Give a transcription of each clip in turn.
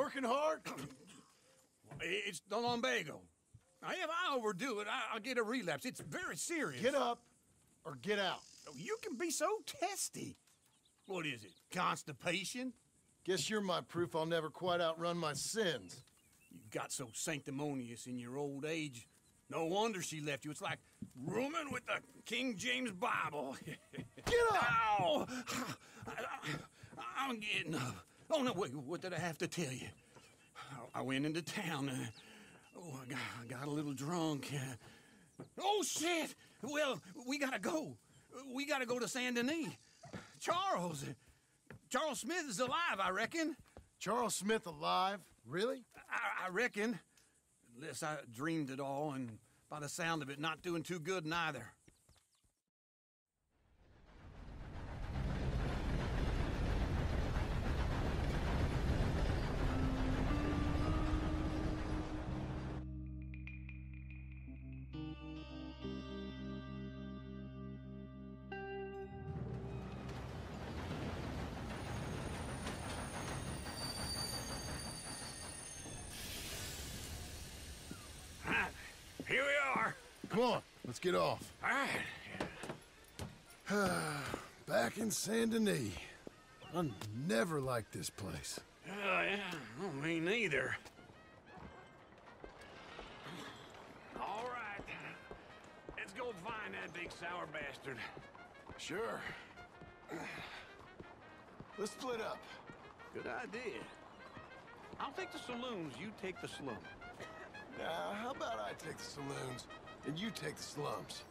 working hard? It's the lumbago. Now, if I overdo it, I'll get a relapse. It's very serious. Get up or get out. You can be so testy. What is it, constipation? Guess you're my proof I'll never quite outrun my sins. You got so sanctimonious in your old age. No wonder she left you. It's like rooming with the King James Bible. Get up! Ow! I'm getting up. Oh, no, wait, what did I have to tell you? I went into town. I got a little drunk. Oh, shit! Well, we gotta go. We gotta go to Saint Denis. Charles Smith is alive, I reckon. Charles Smith alive? Really? I reckon. Unless I dreamed it all, and by the sound of it, not doing too good neither. Here we are. Come on, let's get off. All right. Back in Saint Denis. I never liked this place. Yeah, well, me neither. All right. Let's go find that big sour bastard. Sure. Let's split up. Good idea. I'll take the saloons, you take the slum. Now, how about I take the saloons and you take the slums?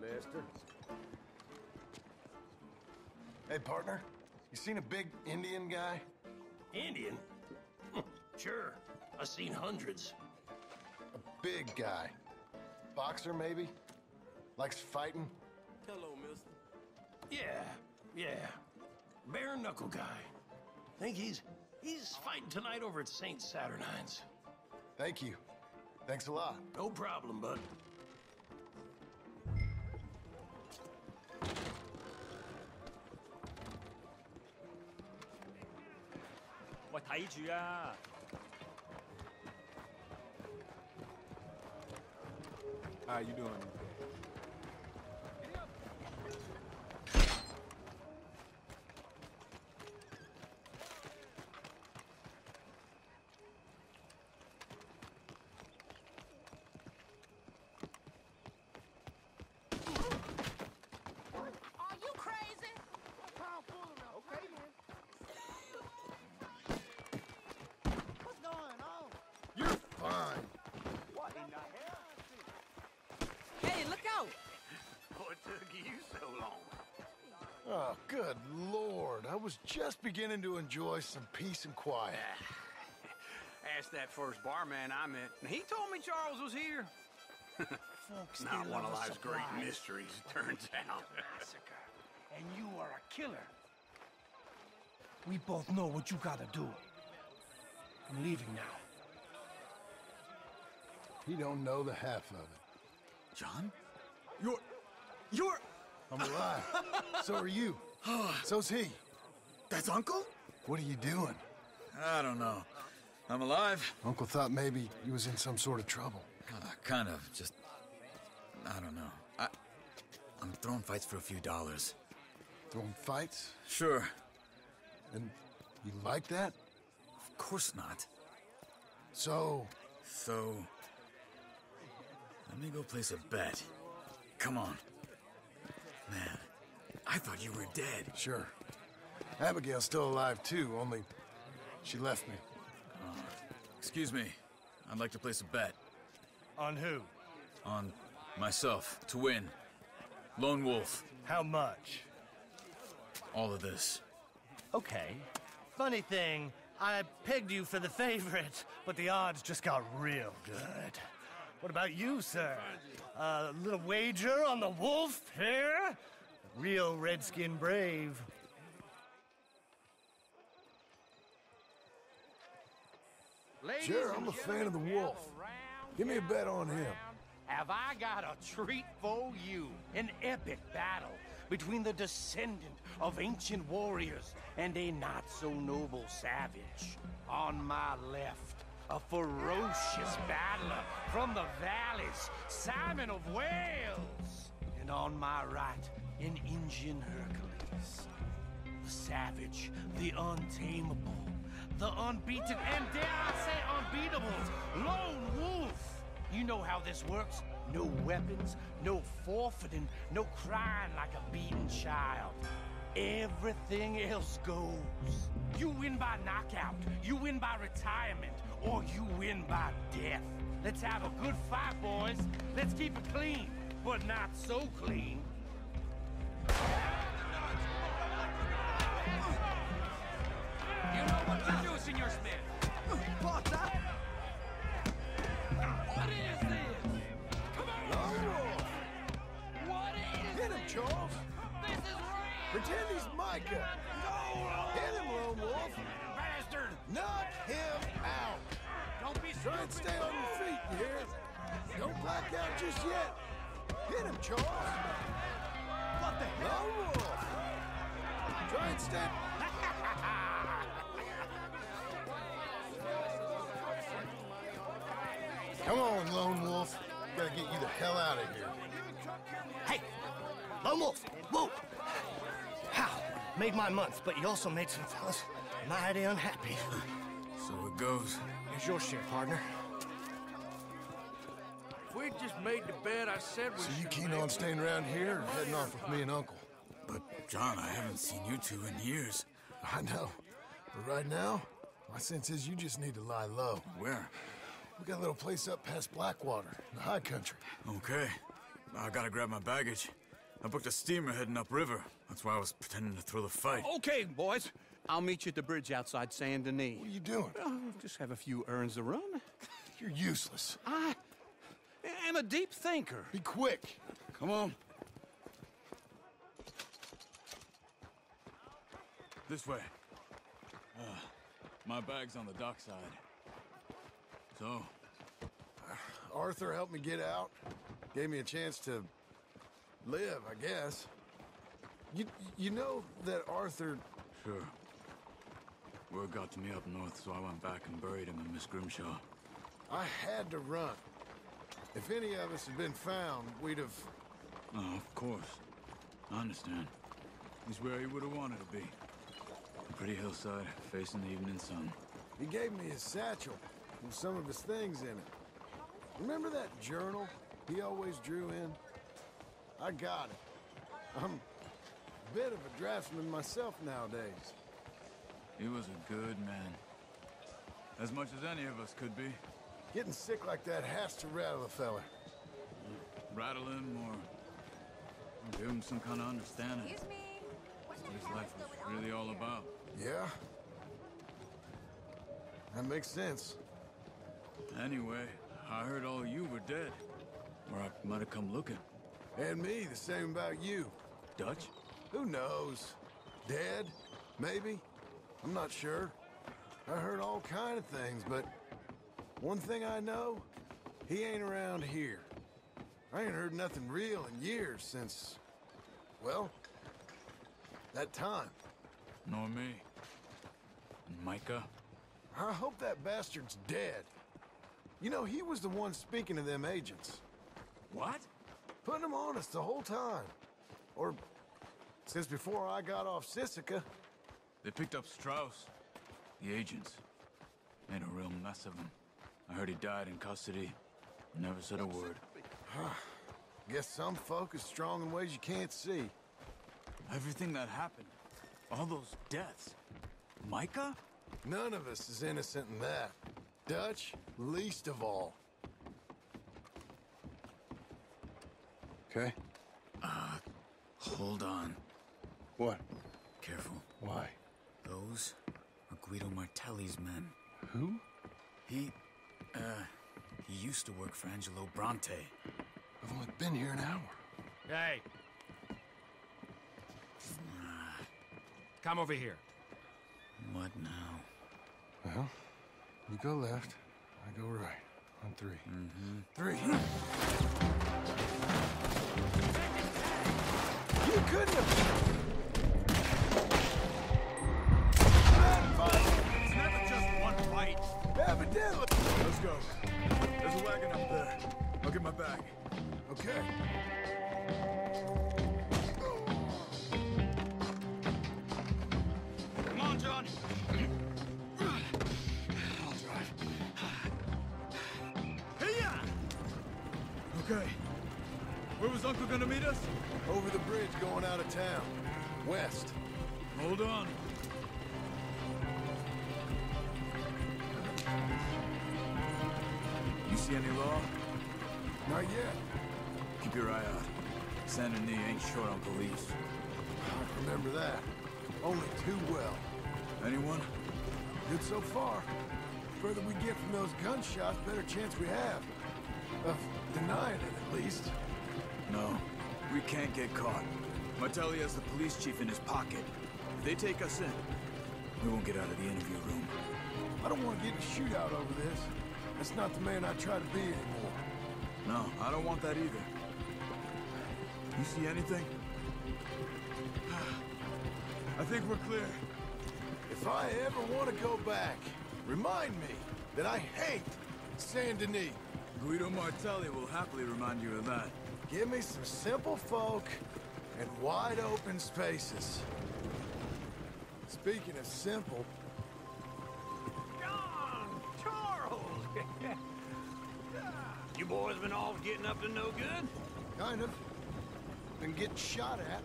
Lester. Hey, partner. You seen a big Indian guy? Indian? Sure. I've seen hundreds. A big guy. Boxer, maybe? Likes fighting? Hello, mister. Yeah. Bare knuckle guy. Think he's fighting tonight over at St. Saturnine's. Thank you. Thanks a lot. No problem, bud. How you doing? Are you crazy? Okay, man. What's going on? You're fine. What in the hell? Hey, look out! What took you so long? Oh, good Lord. I was just beginning to enjoy some peace and quiet. Asked that first barman I met, and he told me Charles was here. Folks Not still one of love a life's great surprise. mysteries, it turns out. Massacre. And you are a killer. We both know what you gotta do. I'm leaving now. He don't know the half of it. John? You're... I'm alive. So are you. So's he. That's Uncle? What are you doing? I don't know. I'm alive. Uncle thought maybe he was in some sort of trouble. Kind of, just... I don't know. I'm throwing fights for a few dollars. Throwing fights? Sure. And you like that? Of course not. So, let me go place a bet. Come on. Man, I thought you were dead. sure. Abigail's still alive too, only she left me. Excuse me. I'd like to place a bet. On who? On myself, to win. Lone Wolf. How much? All of this. Okay. Funny thing, I pegged you for the favorite, but the odds just got real good. What about you, sir? A little wager on the wolf here? Real redskin brave. Sure, I'm a fan of the wolf. Give me a bet on him. Have I got a treat for you? An epic battle between the descendant of ancient warriors and a not-so-noble savage. On my left, a ferocious battler from the valleys, Simon of Wales. And on my right, an Indian Hercules. The savage, the untamable, the unbeaten, and dare I say unbeatable, Lone Wolf. You know how this works. No weapons, no forfeiting, no crying like a beaten child. Everything else goes. You win by knockout, you win by retirement, or you win by death. Let's have a good fight, boys. Let's keep it clean, but not so clean. You know what to do, Senor Smith. What's up? What is this? Come on! What is Hit him, Charles. this? Is real! Pretend he's Micah. Hit him, Lone Wolf. Bastard! Knock him out. Don't be Try and stupid! stay on your feet, you hear? Don't black out just yet. Hit him, Charles. What the hell? Lone Wolf. Try and stay. Come on, Lone Wolf. Gotta get you the hell out of here. Hey! Lone Wolf! Whoa! How? Made my month, but you also made some fellas mighty unhappy. So it goes. Here's your share, partner. If we just made the bed I said we So you should keen make, on staying around here or heading off with me and Uncle? But, John, I haven't seen you two in years. I know. But right now, my sense is you just need to lie low. Where? We got a little place up past Blackwater, in the high country. Okay. I gotta grab my baggage. I booked a steamer heading upriver. That's why I was pretending to throw the fight. Okay, boys. I'll meet you at the bridge outside Saint Denis. What are you doing? Oh, just have a few errands to run. You're useless. I am a deep thinker. Be quick. Come on. This way. My bag's on the dockside. So, Arthur helped me get out. Gave me a chance to live, I guess. You know that Arthur... sure. Word got to me up north, so I went back and buried him in Miss Grimshaw. I had to run. If any of us had been found, we'd have... Oh, of course. I understand. He's where he would have wanted to be. A pretty hillside, facing the evening sun. He gave me his satchel with some of his things in it. Remember that journal he always drew in? I got it. I'm a bit of a draftsman myself nowadays. He was a good man. As much as any of us could be. Getting sick like that has to rattle a fella. Rattle him or give him some kind of understanding. Excuse me. What his life was really all about. Yeah? That makes sense. Anyway, I heard all you were dead. Or I might have come looking. And me, the same about you. Dutch? Who knows? Dead? Maybe? I'm not sure. I heard all kind of things, but one thing I know, he ain't around here. I ain't heard nothing real in years since, well, that time. Nor me. And Micah? I hope that bastard's dead. You know, he was the one speaking to them agents. What? Putting them on us the whole time. Or since before I got off Sisika. They picked up Strauss. The agents. Made a real mess of him. I heard he died in custody. Never said a word. Guess some folk is strong in ways you can't see. Everything that happened, all those deaths. Micah? None of us is innocent in that. Dutch, least of all. Okay? Hold on. What? Careful. Why? Those are Guido Martelli's men. Who? He used to work for Angelo Bronte. I've only been here an hour. Hey. Come over here. What now? Well, you go left, I go right. On three. Three. You couldn't have... It's never just one fight. Evidently. Let's go. There's a wagon up there. I'll get my bag. Okay. Come on, John. I'll drive. Hey-ya! Okay. Where was Uncle gonna meet us? Over the bridge going out of town. West. Hold on. You see any law? Not yet. Keep your eye out. Saint Denis ain't short on police. I remember that. Only too well. Anyone? Good so far. Further we get from those gunshots, better chance we have. Of denying it, at least. No. We can't get caught. Martelli has the police chief in his pocket. If they take us in, we won't get out of the interview room. I don't want to get in a shootout over this. That's not the man I try to be anymore. No, I don't want that either. You see anything? I think we're clear. If I ever want to go back, remind me that I hate Saint Denis. Guido Martelli will happily remind you of that. Give me some simple folk and wide open spaces. Speaking of simple, John! Charles! You boys been all getting up to no good? kind of. Been getting shot at.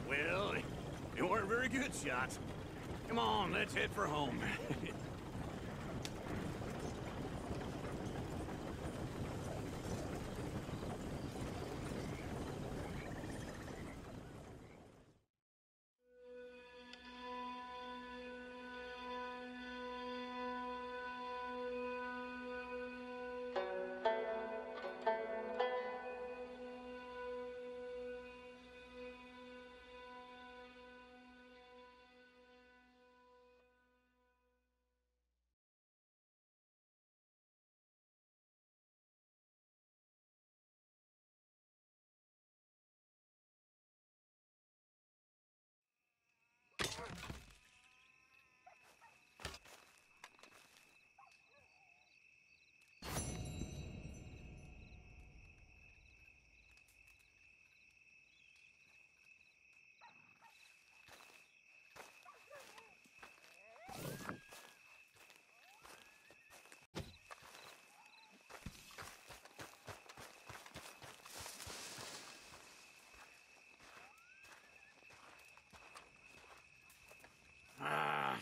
Well, they weren't very good shots. Come on, let's head for home.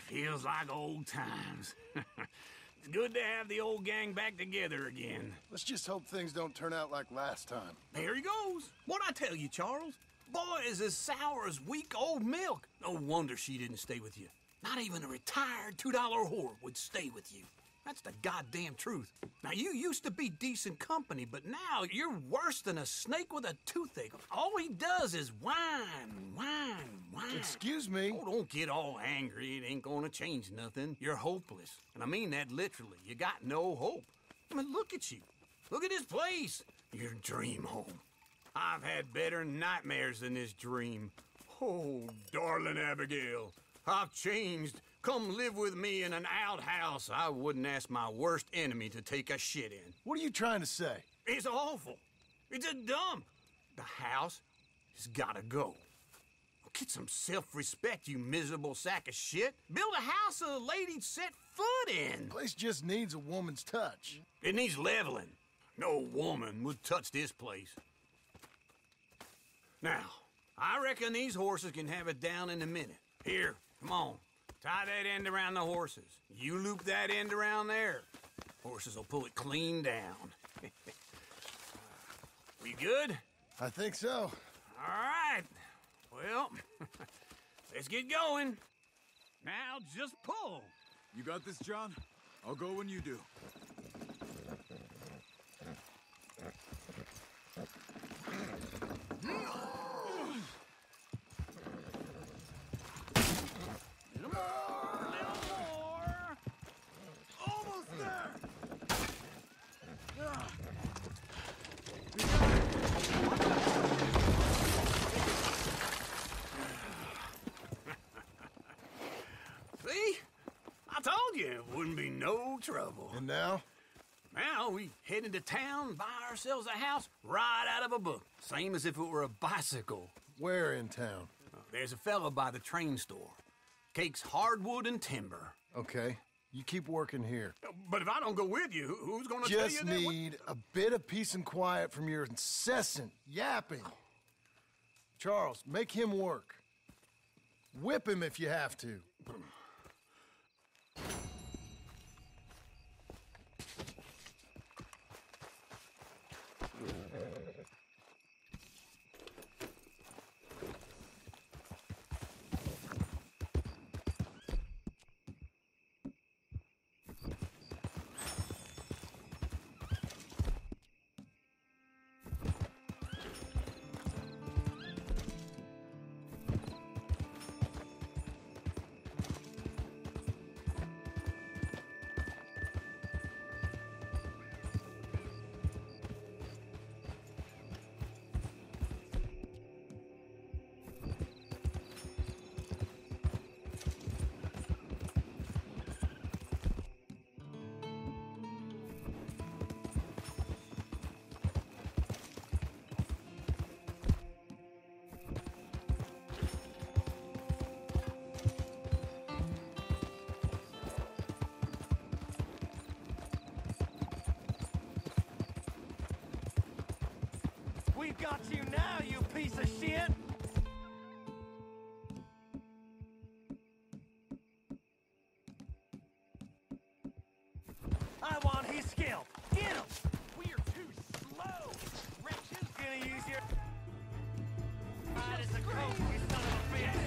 Feels like old times. It's good to have the old gang back together again. Let's just hope things don't turn out like last time. There he goes. What'd I tell you, Charles? Boy is as sour as week-old milk. No wonder she didn't stay with you. Not even a retired $2 whore would stay with you. That's the goddamn truth. Now, you used to be decent company, but now you're worse than a snake with a toothache. All he does is whine, whine, whine. Excuse me? Oh, don't get all angry. It ain't gonna change nothing. You're hopeless. And I mean that literally. You got no hope. I mean, look at you. Look at this place. Your dream home. I've had better nightmares than this dream. Oh, darling Abigail, I've changed. Come live with me in an outhouse I wouldn't ask my worst enemy to take a shit in. What are you trying to say? It's awful. It's a dump. The house has gotta go. get some self-respect, you miserable sack of shit. Build a house a lady'd set foot in. Place just needs a woman's touch. It needs leveling. No woman would touch this place. Now, I reckon these horses can have it down in a minute. Here, come on. Tie that end around the horses. You loop that end around there. Horses will pull it clean down. We good? I think so. All right. Well, let's get going. Now just pull. You got this, John? I'll go when you do. Little more. Almost there! See? I told you it wouldn't be no trouble. And now? Now we head into town, buy ourselves a house right out of a book. Same as if it were a bicycle. Where in town? There's a fella by the train store. Cakes hardwood and timber. Okay, you keep working here. But if I don't go with you, who's gonna tell you Just that? need a bit of peace and quiet from your incessant yapping. Charles, make him work. Whip him if you have to. We've got you now, you piece of shit! I want his skill! Get him! We are too slow! Rich is gonna use your... Right as a coach, you son of a bitch!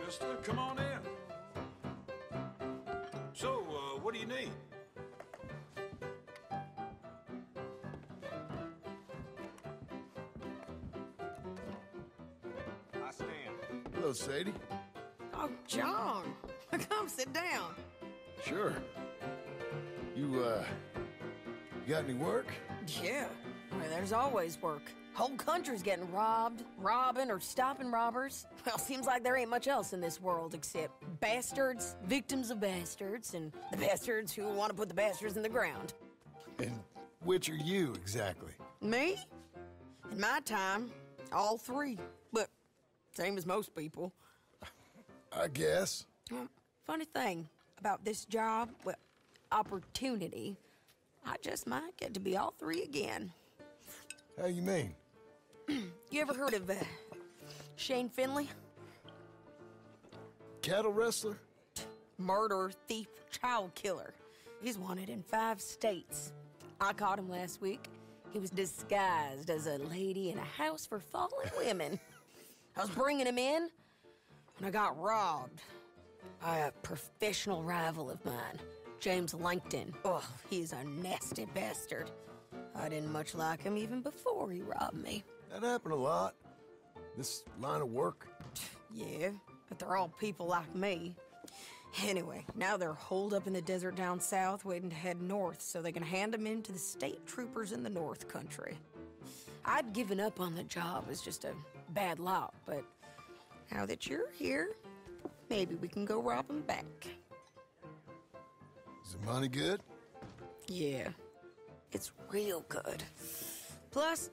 mister. Come on in. So, what do you need? I stand. Hello, Sadie. Oh, John. Come sit down. Sure. You got any work? Yeah. Well, there's always work. Whole country's getting robbed, robbing, or stopping robbers. Well, seems like there ain't much else in this world except bastards, victims of bastards, and the bastards who want to put the bastards in the ground. And which are you, exactly? Me? In my time, all three. But same as most people. I guess. Funny thing about this job, well, opportunity, I just might get to be all three again. How you mean? You ever heard of Shane Finley? Cattle wrestler? Murderer, thief, child killer. He's wanted in 5 states. I caught him last week. He was disguised as a lady in a house for fallen women. I was bringing him in, and I got robbed by a professional rival of mine, James Langton. Oh, he's a nasty bastard. I didn't much like him even before he robbed me. That happened a lot. This line of work. Yeah, but they're all people like me. Anyway, now they're holed up in the desert down south, waiting to head north so they can hand them in to the state troopers in the north country. I'd given up on the job as just a bad lot, but now that you're here, maybe we can go rob them back. Is the money good? Yeah, it's real good. Plus,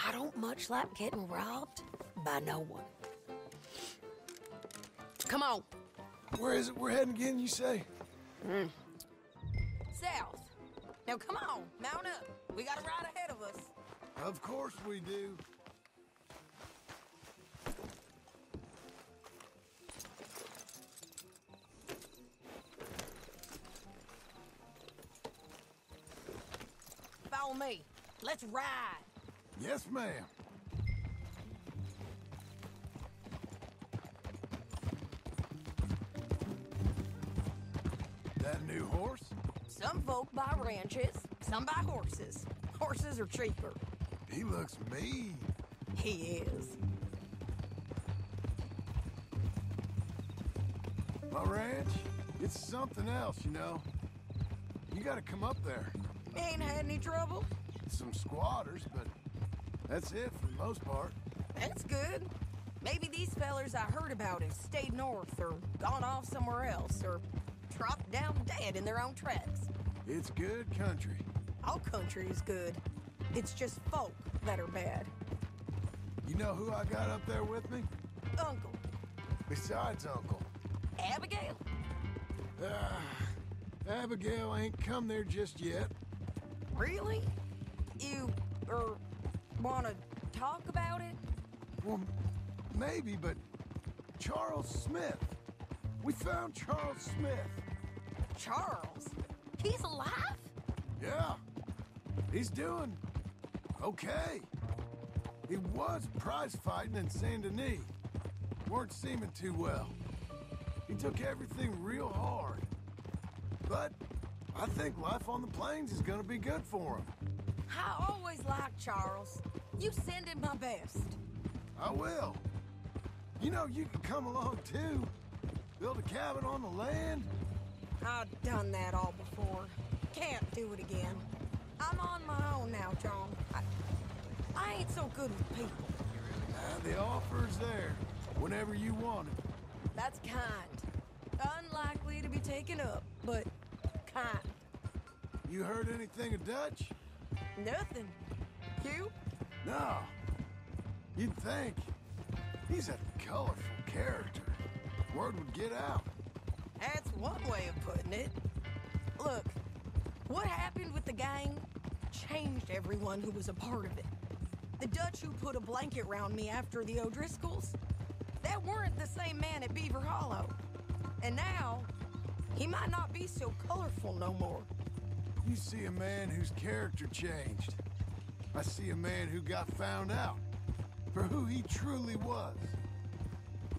I don't much like getting robbed by no one. Come on. Where is it we're heading again, you say? South. Now come on, mount up. We got a ride ahead of us. Of course we do. Follow me. Let's ride. Yes, ma'am. That new horse? Some folk buy ranches, some buy horses. Horses are cheaper. He looks mean. He is. My ranch, it's something else, you know. You gotta come up there. Ain't had any trouble? Some squatters, but that's it for the most part. That's good. Maybe these fellers I heard about have stayed north or gone off somewhere else or dropped down dead in their own tracks. It's good country. All country is good. It's just folk that are bad. You know who I got up there with me? Uncle. Besides Uncle. Abigail? Abigail ain't come there just yet. Really? You, wanna talk about it? Well, maybe, but Charles Smith. We found Charles Smith. Charles? He's alive? Yeah. He's doing okay. He was prize fighting in Saint Denis. Weren't seeming too well. He took everything real hard. But I think life on the plains is gonna be good for him. I always liked Charles. You send him my best. I will. You know, you can come along too. Build a cabin on the land. I've done that all before. Can't do it again. I'm on my own now, John. I ain't so good with people. The offer's there, whenever you want it. That's kind. Unlikely to be taken up, but kind. You heard anything of Dutch? Nothing. You? No. You'd think. He's a colorful character. Word would get out. That's one way of putting it. Look, what happened with the gang changed everyone who was a part of it. The Dutch who put a blanket round me after the O'Driscolls, that weren't the same man at Beaver Hollow. And now, he might not be so colorful no more. You see a man whose character changed. I see a man who got found out for who he truly was.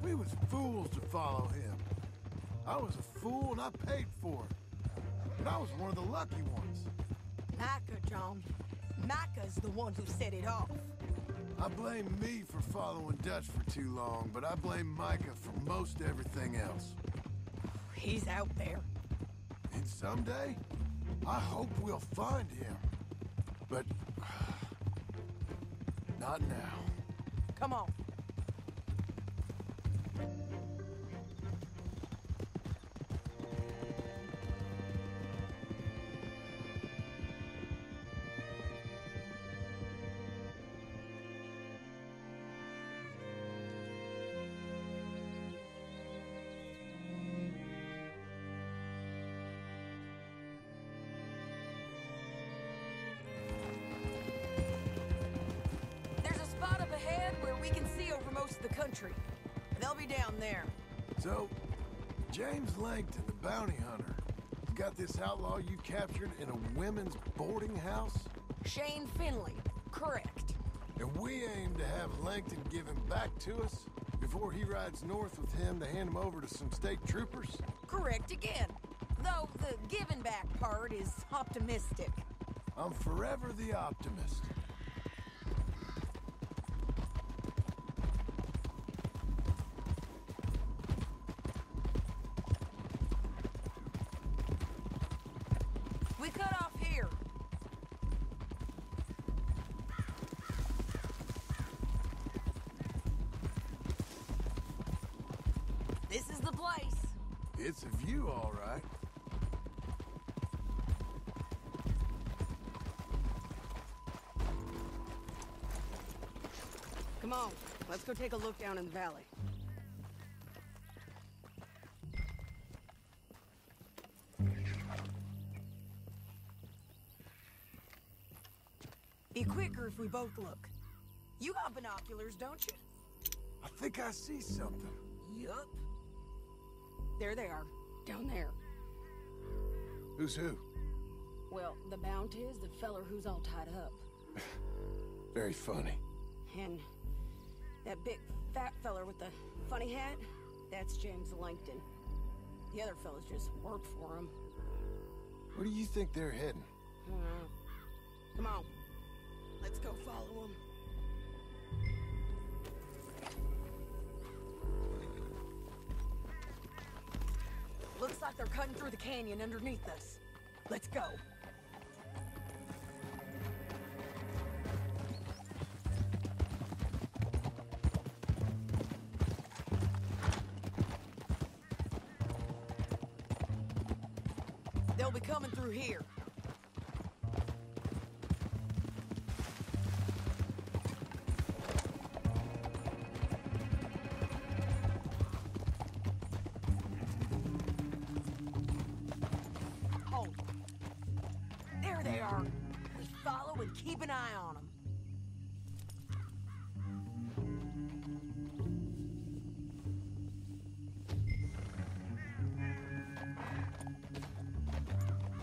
We was fools to follow him. I was a fool and I paid for it. But I was one of the lucky ones. Micah, John. Micah's the one who set it off. I blame me for following Dutch for too long, but I blame Micah for most everything else. He's out there. And someday, I hope we'll find him. But not now. Come on. The country. They'll be down there. So, James Langton, the bounty hunter, got this outlaw you captured in a women's boarding house? Shane Finley, correct. And we aim to have Langton give him back to us before he rides north with him to hand him over to some state troopers? Correct again. Though the giving back part is optimistic. I'm forever the optimist. This is the place. It's a view, all right. Come on, let's go take a look down in the valley. Be quicker if we both look. You got binoculars, don't you? I think I see something. Yup. There they are, down there. Who's who? Well, the Bounty is the feller who's all tied up. Very funny. And that big fat feller with the funny hat, that's James Langton. The other fellas just work for him. Where do you think they're heading? Come on, let's go follow them. Looks like they're cutting through the canyon underneath us. Let's go. They'll be coming through here. Keep an eye on them.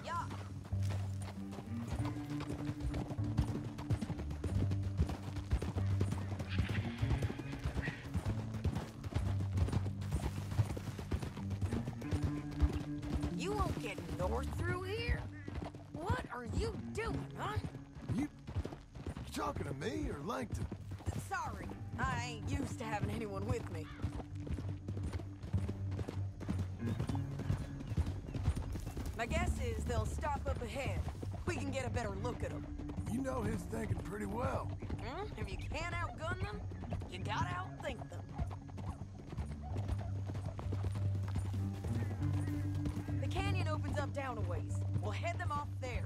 Yeah. You won't get north through here? What are you doing, huh? You talking to me or Langton? Sorry, I ain't used to having anyone with me. My guess is they'll stop up ahead. We can get a better look at them. You know his thinking pretty well. If you can't outgun them, you gotta outthink them. The canyon opens up down a ways. We'll head them off there.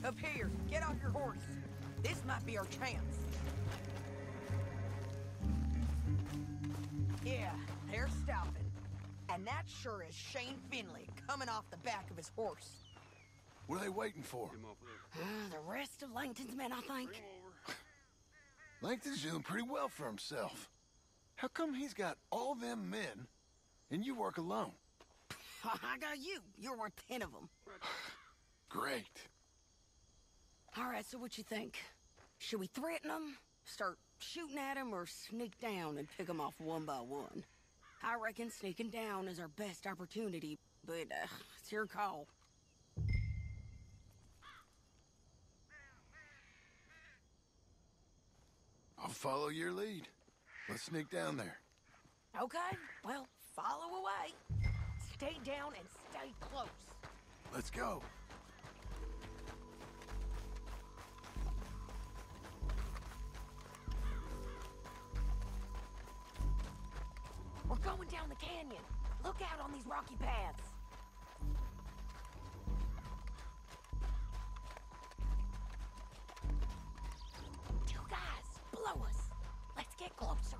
Up here, get off your horse. This might be our chance. Yeah, they're stopping. And that sure is Shane Finley coming off the back of his horse. What are they waiting for? The rest of Langton's men, I think. Langton's doing pretty well for himself. How come he's got all them men, and you work alone? I got you. You're worth 10 of them. Great. All right, so what you think? Should we threaten them, start shooting at them, or sneak down and pick them off one by one? I reckon sneaking down is our best opportunity, but it's your call. I'll follow your lead. Let's sneak down there. Okay, well, follow away. Stay down and stay close. Let's go. We're going down the canyon. Look out on these rocky paths. Two guys, below us. Let's get closer.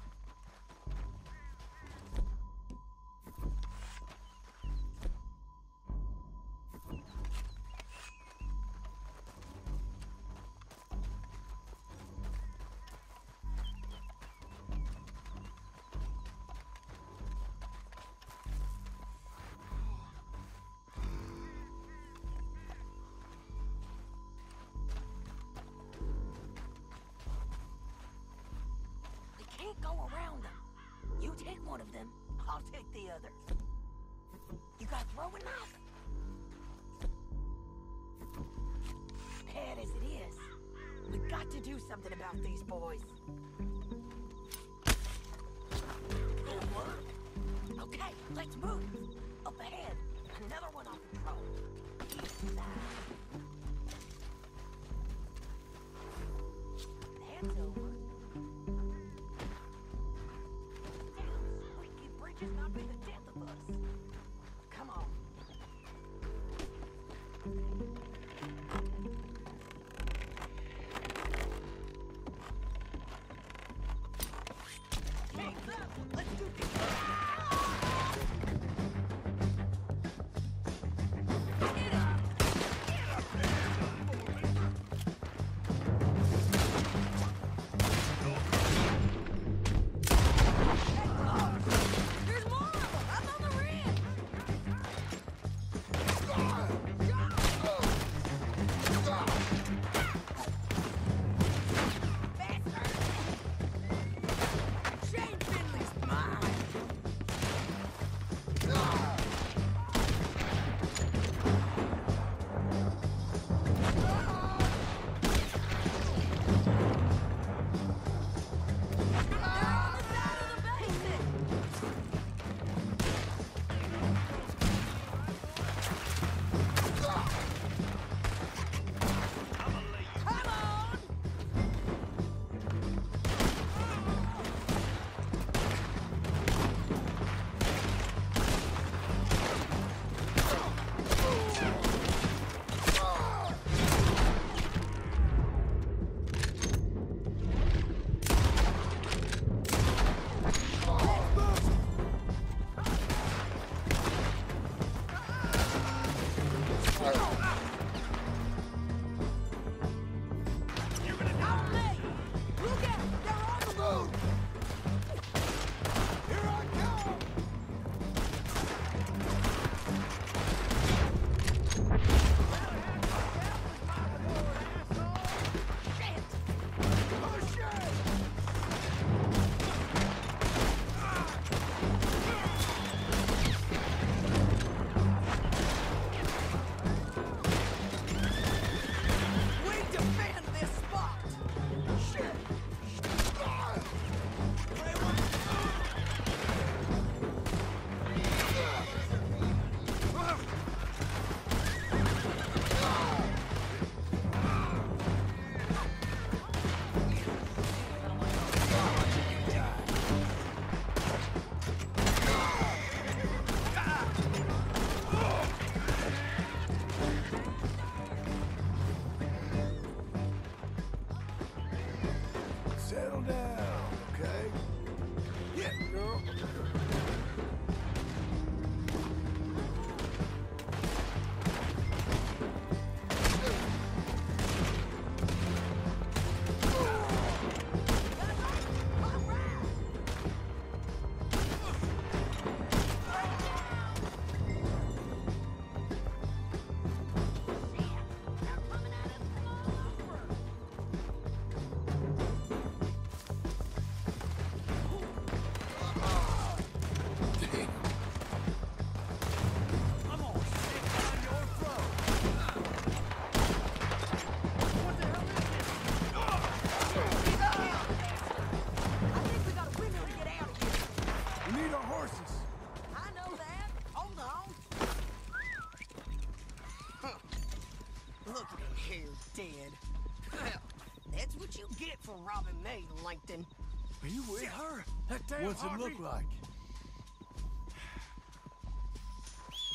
Can't go around them. You take one of them, I'll take the other. You got a throwing knife? Bad as it is, we got to do something about these boys. Good work. Okay, let's move. Up ahead, another one on patrol. East side. That's over. Just not be the death of us. Come on. Hands up! Let's do this! Here, dead. Well, that's what you get for robbing me, Langton. Are you with her? That damn What's it look like?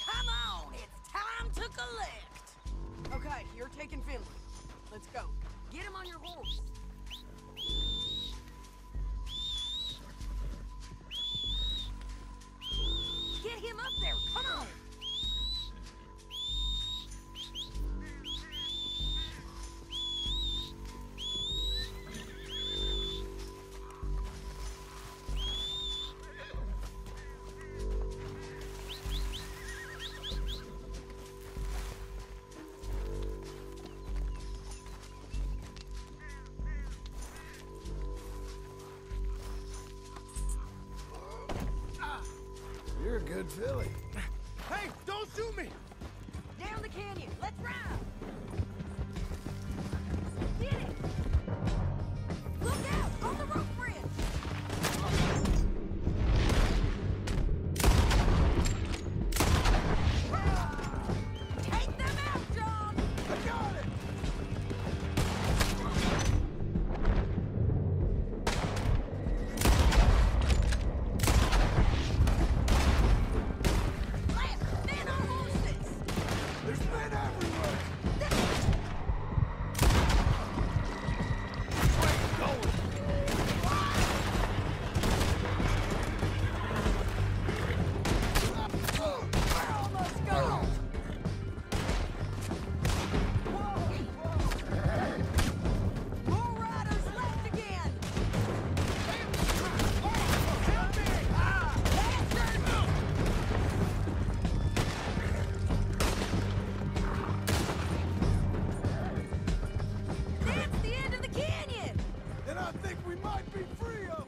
Come on, it's time to collect. Okay, you're taking Finley. Let's go. Get him on your horse. Get him up there, come on. You're a good filly. Hey, don't shoot me! Down the canyon, let's ride. Get it. Look out, on the rope bridge. Take them out, John. I got it! Left, men on horses. There's men everywhere! We're almost gone. More riders left again. Bastard! That's the end of the canyon. And I think we might be free of them!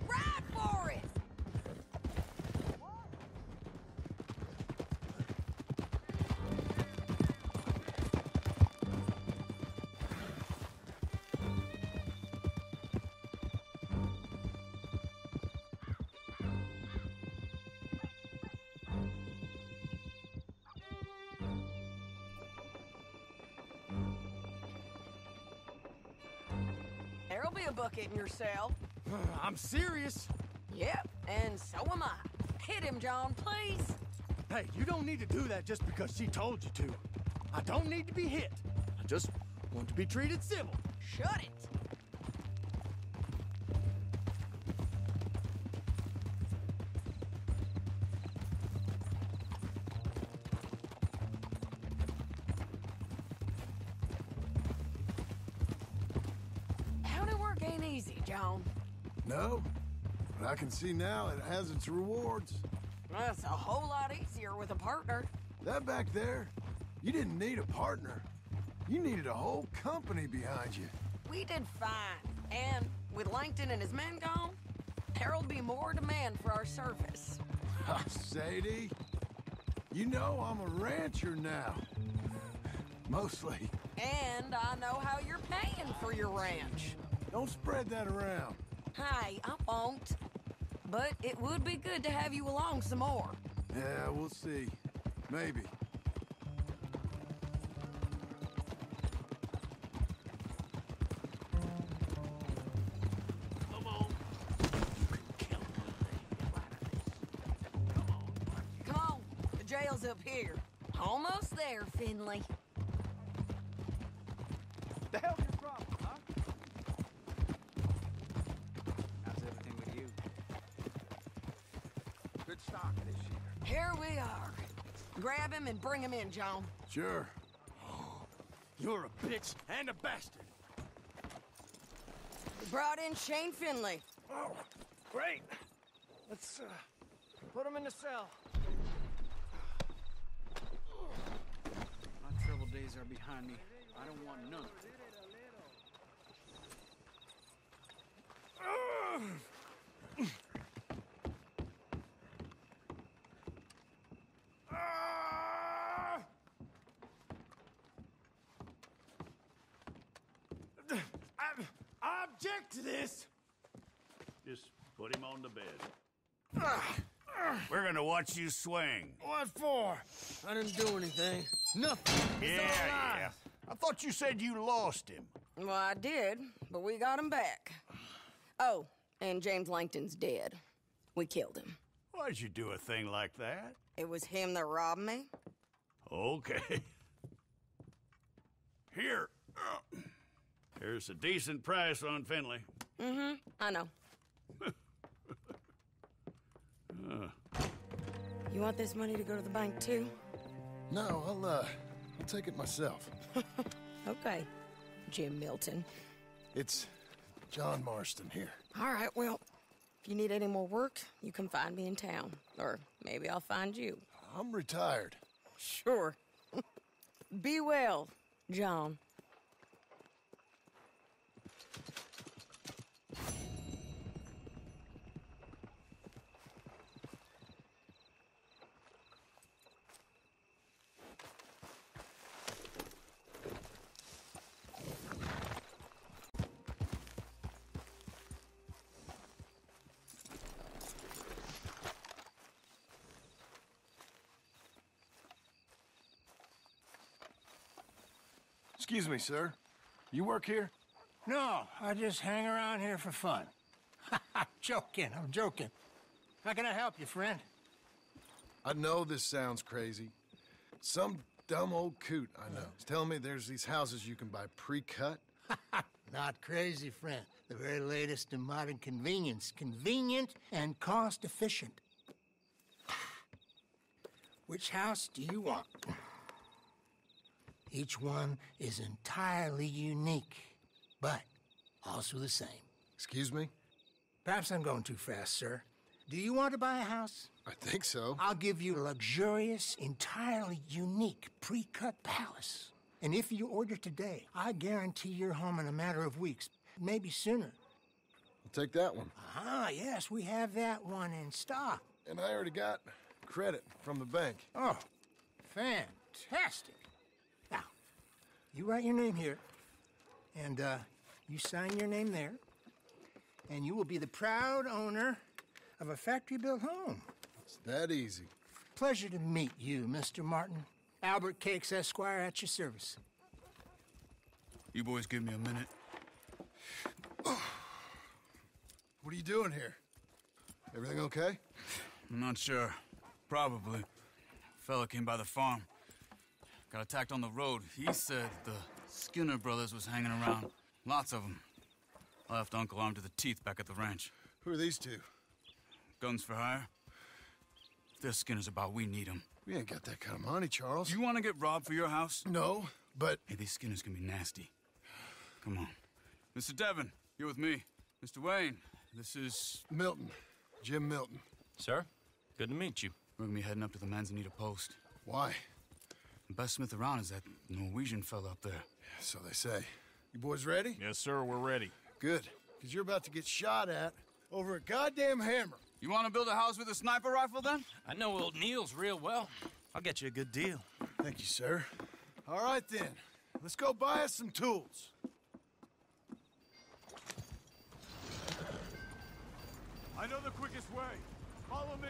Ride for it. There'll be a bucket in your cell. I'm serious. Yep, and so am I. Hit him, John, please. Hey, you don't need to do that just because she told you to. I don't need to be hit. I just want to be treated civil. Shut it. County work ain't easy, John. No, but I can see now it has its rewards. That's a whole lot easier with a partner. That back there, you didn't need a partner. You needed a whole company behind you. We did fine. And with Langton and his men gone, there'll be more demand for our service. Sadie, you know I'm a rancher now. Mostly. And I know how you're paying for your ranch. Don't spread that around. Hey, I won't. But it would be good to have you along some more. Yeah, we'll see. Maybe. Come on. You can kill me. Come on, the jail's up here. Almost there, Finley. The hell's your problem, huh? How's everything with you? Good stock this year. Here we are. Grab him and bring him in, John. Sure. You're a bitch and a bastard. We brought in Shane Finley. Oh, great. Let's put him in the cell. My trouble days are behind me. I don't want none of it. I object to this. Just put him on the bed. We're gonna watch you swing. What for? I didn't do anything. Nothing. It's all lies. I thought you said you lost him. Well, I did, but we got him back. Oh, and James Langton's dead. We killed him. Why'd you do a thing like that? It was him that robbed me. Okay. Here. Here's a decent price on Finley. Mm-hmm, I know. You want this money to go to the bank, too? No, I'll take it myself. Okay, Jim Milton. It's John Marston here. All right, well, if you need any more work, you can find me in town. Or maybe I'll find you. I'm retired. Sure. Be well, John. Excuse me, sir. You work here? No, I just hang around here for fun. I'm joking. How can I help you, friend? I know this sounds crazy. Some dumb old coot I know is telling me there's these houses you can buy pre-cut. Not crazy, friend. The very latest in modern convenience. Convenient and cost-efficient. Which house do you want? Each one is entirely unique, but also the same. Excuse me? Perhaps I'm going too fast, sir. Do you want to buy a house? I think so. I'll give you a luxurious, entirely unique pre-cut palace. And if you order today, I guarantee you're home in a matter of weeks, maybe sooner. I'll take that one. Ah, yes, we have that one in stock. And I already got credit from the bank. Oh, fantastic. Now, you write your name here, and you sign your name there, and you will be the proud owner of a factory-built home. It's that easy. Pleasure to meet you, Mr. Martin. Albert Cakes, Esquire, at your service. You boys give me a minute. What are you doing here? Everything okay? I'm not sure. Probably. Fella came by the farm. Got attacked on the road. He said the Skinner brothers was hanging around. Lots of them. I left Uncle armed to the teeth back at the ranch. Who are these two? Guns for hire. If they're Skinner's about, we need them. We ain't got that kind of money, Charles. You want to get robbed for your house? No, but... Hey, these Skinners can be nasty. Come on. Mr. Devon, you're with me. Mr. Wayne, this is... Milton. Jim Milton. Sir, good to meet you. We're gonna be heading up to the Manzanita post. Why? The best smith around is that Norwegian fella up there. Yeah, so they say. You boys ready? Yes, sir, we're ready. Good, because you're about to get shot at over a goddamn hammer. You want to build a house with a sniper rifle, then? I know old Neil's real well. I'll get you a good deal. Thank you, sir. All right, then. Let's go buy us some tools. I know the quickest way. Follow me.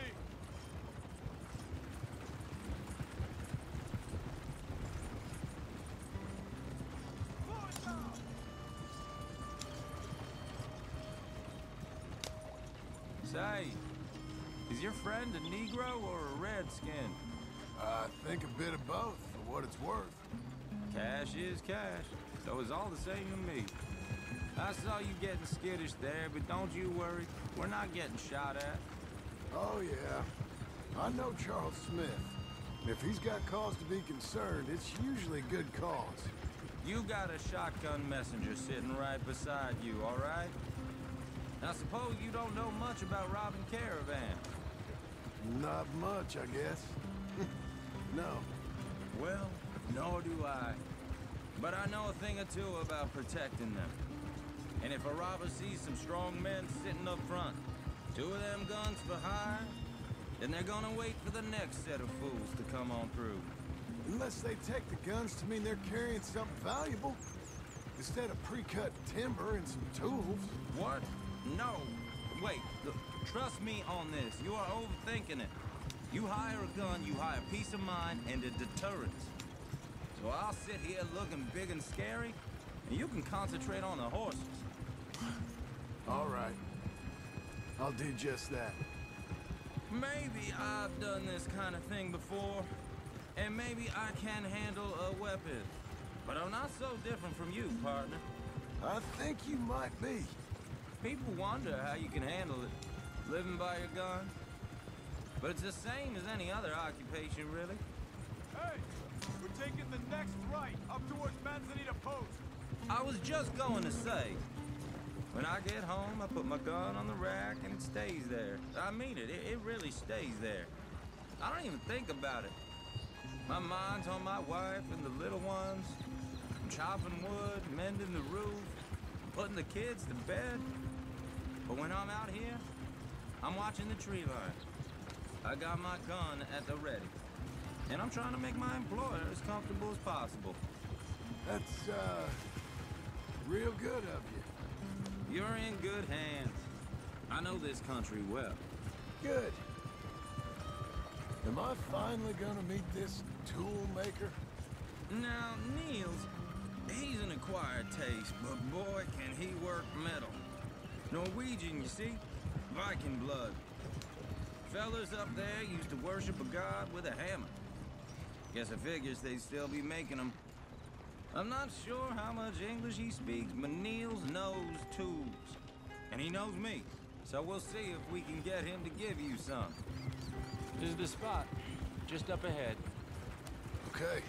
Say, is your friend a Negro or a Redskin? I think a bit of both, for what it's worth. Cash is cash, so it's all the same to me. I saw you getting skittish there, but don't you worry. We're not getting shot at. Oh, yeah. I know Charles Smith. If he's got cause to be concerned, it's usually good cause. You got a shotgun messenger sitting right beside you, all right? Now, suppose you don't know much about robbing caravans. Not much, I guess. No. Well, nor do I. But I know a thing or two about protecting them. And if a robber sees some strong men sitting up front, 2 of them guns for hire, then they're gonna wait for the next set of fools to come on through. Unless they take the guns to mean they're carrying something valuable. Instead of pre-cut timber and some tools. What? No. Wait, look, trust me on this. You are overthinking it. You hire a gun, you hire peace of mind and a deterrence. So I'll sit here looking big and scary, and you can concentrate on the horses. All right. I'll do just that. Maybe I've done this kind of thing before, and maybe I can handle a weapon. But I'm not so different from you, partner. I think you might be. People wonder how you can handle it, living by your gun. But it's the same as any other occupation, really. Hey! We're taking the next right, up towards Manzanita Post. I was just going to say, when I get home, I put my gun on the rack and it stays there. I mean it, it really stays there. I don't even think about it. My mind's on my wife and the little ones. I'm chopping wood, mending the roof, putting the kids to bed. But when I'm out here, I'm watching the tree line. I got my gun at the ready. And I'm trying to make my employer as comfortable as possible. That's, real good of you. You're in good hands. I know this country well. Good. Am I finally gonna meet this tool maker? Now, Niels, he's an acquired taste, but boy, can he work metal. Norwegian, you see? Viking blood. Fellas up there used to worship a god with a hammer. Guess I figures they'd still be making them. I'm not sure how much English he speaks, but Niels knows tools. And he knows me. So we'll see if we can get him to give you some. This is the spot. Just up ahead. Okay.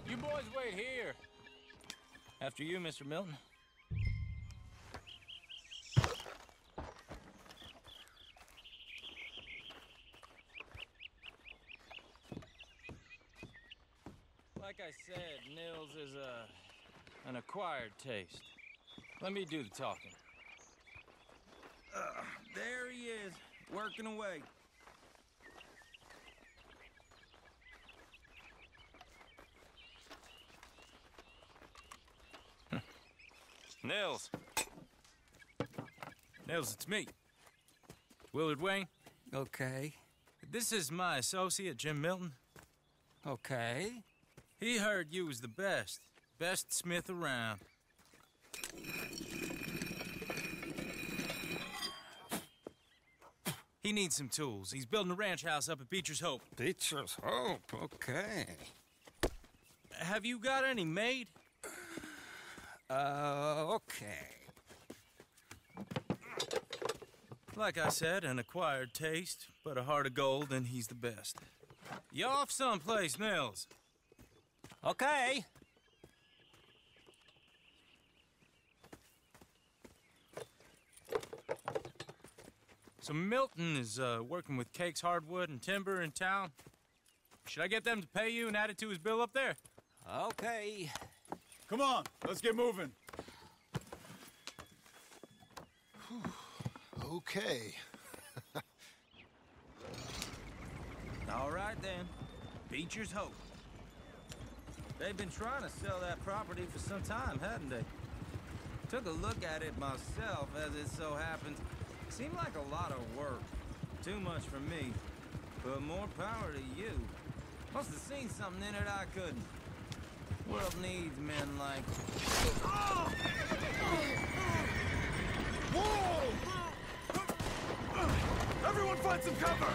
You boys wait here. After you, Mr. Milton. Like I said, Nils is an acquired taste. Let me do the talking. There he is, working away. Nils. Nils, it's me. Willard Wayne. Okay. This is my associate, Jim Milton. Okay. He heard you was the best. Best smith around. He needs some tools. He's building a ranch house up at Beecher's Hope. Beecher's Hope, okay. Have you got any made? Okay. Like I said, an acquired taste, but a heart of gold, and he's the best. You off someplace, Nils? Okay. So Milton is working with Cake's Hardwood and Timber in town. Should I get them to pay you and add it to his bill up there? Okay. Come on, let's get moving. Okay. All right, then. Beecher's Hope. They've been trying to sell that property for some time, hadn't they? Took a look at it myself, as it so happens. Seemed like a lot of work. Too much for me. But more power to you. Must have seen something in it I couldn't. World needs men like... Whoa! Everyone find some cover!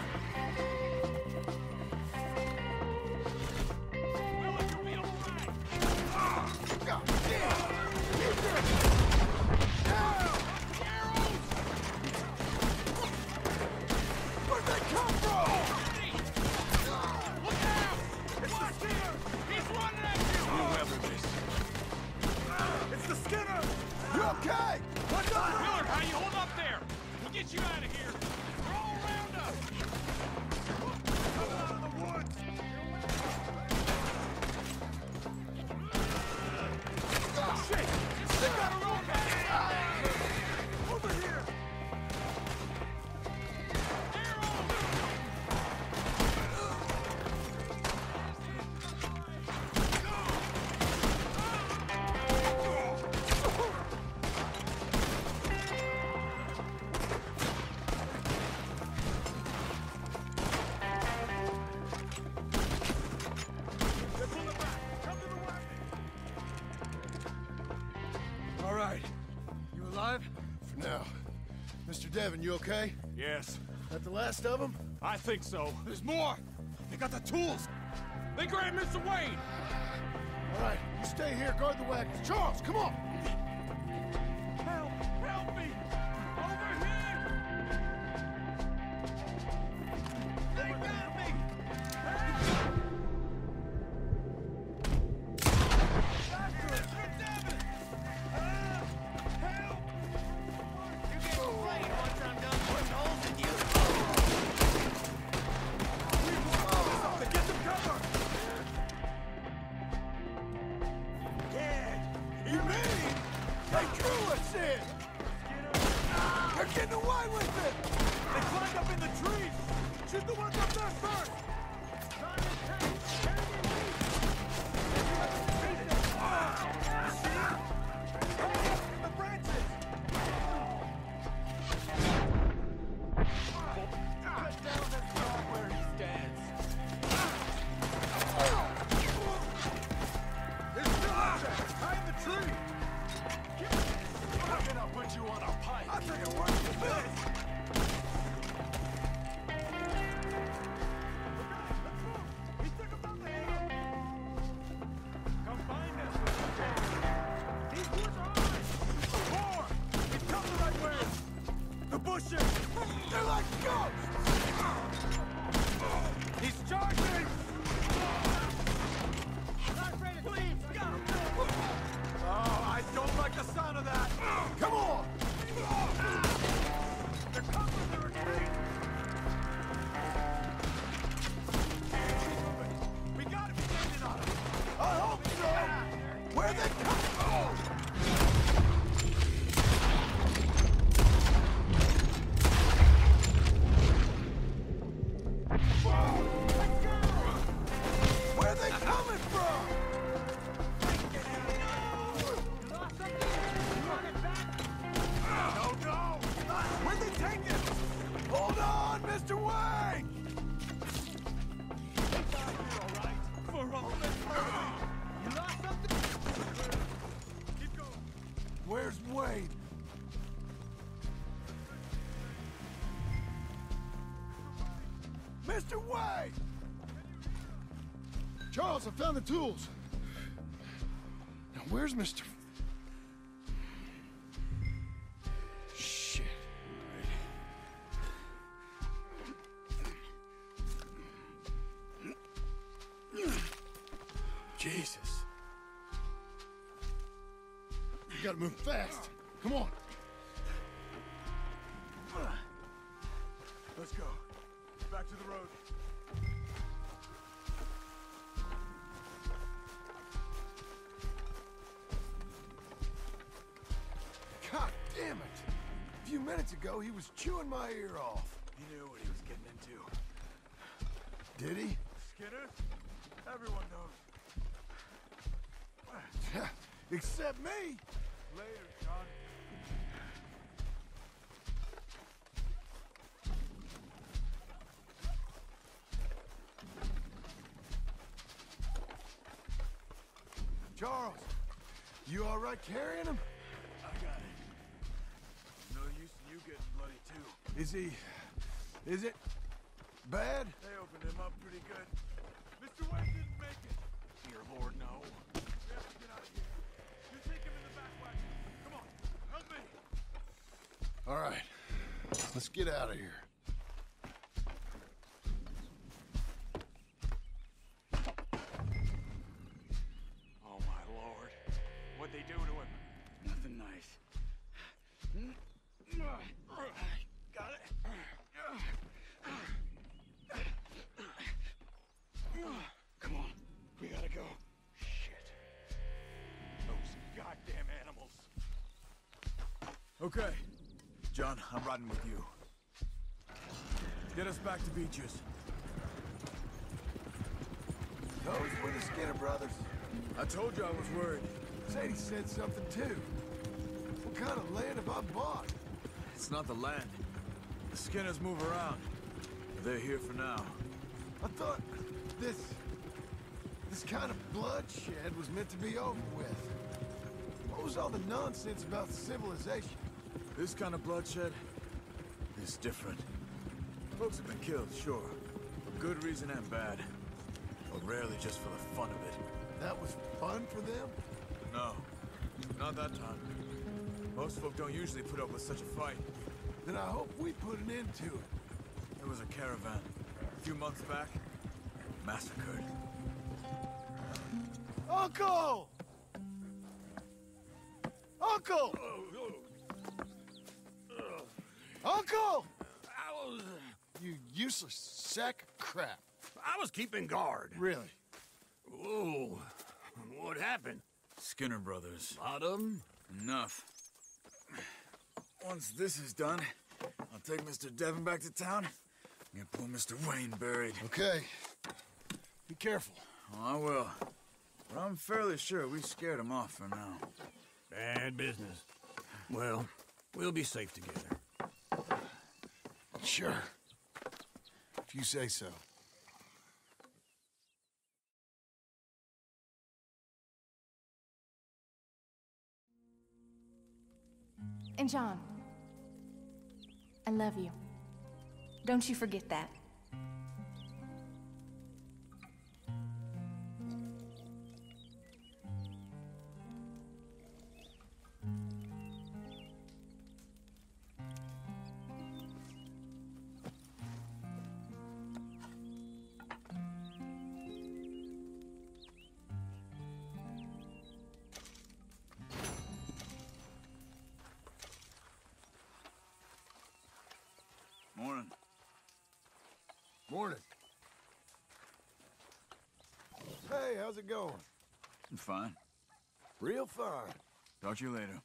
Where'd they come from? Look out! It's the Skinner! He's running at you! Whoever this. It's the Skinner! You okay? What's up? Willard, how you hold up there? We'll get you out of here. They're all around us. Mr. Devon, you okay? Yes, That the last of them? I think so. There's more! They got the tools! They grabbed Mr. Wayne! All right, you stay here, guard the wagons. Charles, come on! Help! Help me! Over here! They got me! Doctor! Mr. Devon! Help! You get afraid once I'm done putting holes in you. Something! Get some cover! You mean they drew us in? They're getting away with it! They climbed up in the trees! Shoot the ones up there first! The branches! Cut down that dog where he stands. There's still out there! Behind the tree! I'm gonna put you on a pike! I think it works for this! He took him down the hill! Come find us, Mr. James! These woods are ours! More! He's coming the right way! The bushes! They're like ghosts! He's charging! Not afraid of please! Oh, I don't like the sound of that! Come on! They're covering the retreat! We gotta be gaining on them! I hope so! Where they come from? Where are they coming from? No, no! Where'd they take it? Hold on, Mr. Wayne! All right. For all this hurry. You lost something? Keep going. Where's Wayne? Mr. Wayne! Charles, I found the tools. Now, where's Mr. Shit. Jesus. You gotta move fast. Come on. Let's go. Back to the road. God damn it! A few minutes ago, he was chewing my ear off. He knew what he was getting into. Did he? Skinner? Everyone knows. Except me! Later, John. Charles, you all right carrying him? I got it. No use in you getting bloody too. Is it bad? They opened him up pretty good. Mr. Wayne didn't make it. Dear Lord, no. We have to get out of here. You take him in the back wagon. Come on, help me. All right, let's get out of here. What'd they do to him? Nothing nice. Got it. Come on, we gotta go. Shit. Those goddamn animals. Okay. John, I'm riding with you. Get us back to Beaches. Those were the Skinner brothers. I told you I was worried. Sadie said something too. What kind of land have I bought? It's not the land. The Skinners move around. They're here for now. I thought this kind of bloodshed was meant to be over with. What was all the nonsense about civilization? This kind of bloodshed is different. Folks have been killed, sure. For good reason and bad. But rarely just for the fun of it. That was fun for them? No, not that time. Most folk don't usually put up with such a fight. Then I hope we put an end to it. There was a caravan a few months back. Massacred. Uncle! Uncle! Uncle! You useless sack of crap. I was keeping guard. Really? Whoa. What happened? Skinner brothers. Lot of them? Enough. Once this is done, I'll take Mr. Devon back to town and get poor Mr. Wayne buried. Okay. Be careful. Oh, I will. But I'm fairly sure we scared him off for now. Bad business. Well, we'll be safe together. Sure. If you say so. And John, I love you. Don't you forget that. Morning. Morning. Hey, how's it going? Fine. Real fine. Talk to you later.